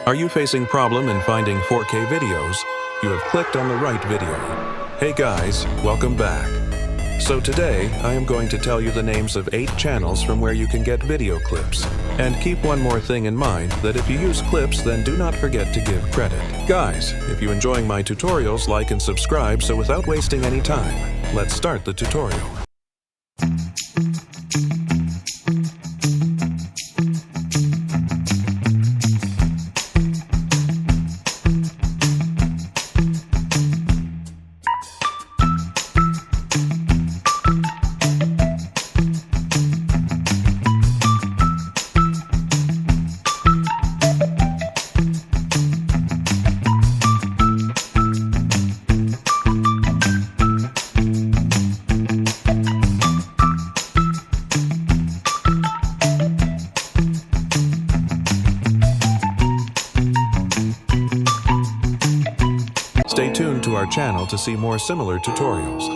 Are you facing problem in finding 4K videos? You have clicked on the right video. Hey guys, welcome back. So today, I am going to tell you the names of 8 channels from where you can get video clips. And keep one more thing in mind, that if you use clips, then do not forget to give credit. Guys, if you're enjoying my tutorials, like and subscribe, so without wasting any time, let's start the tutorial. Stay tuned to our channel to see more similar tutorials.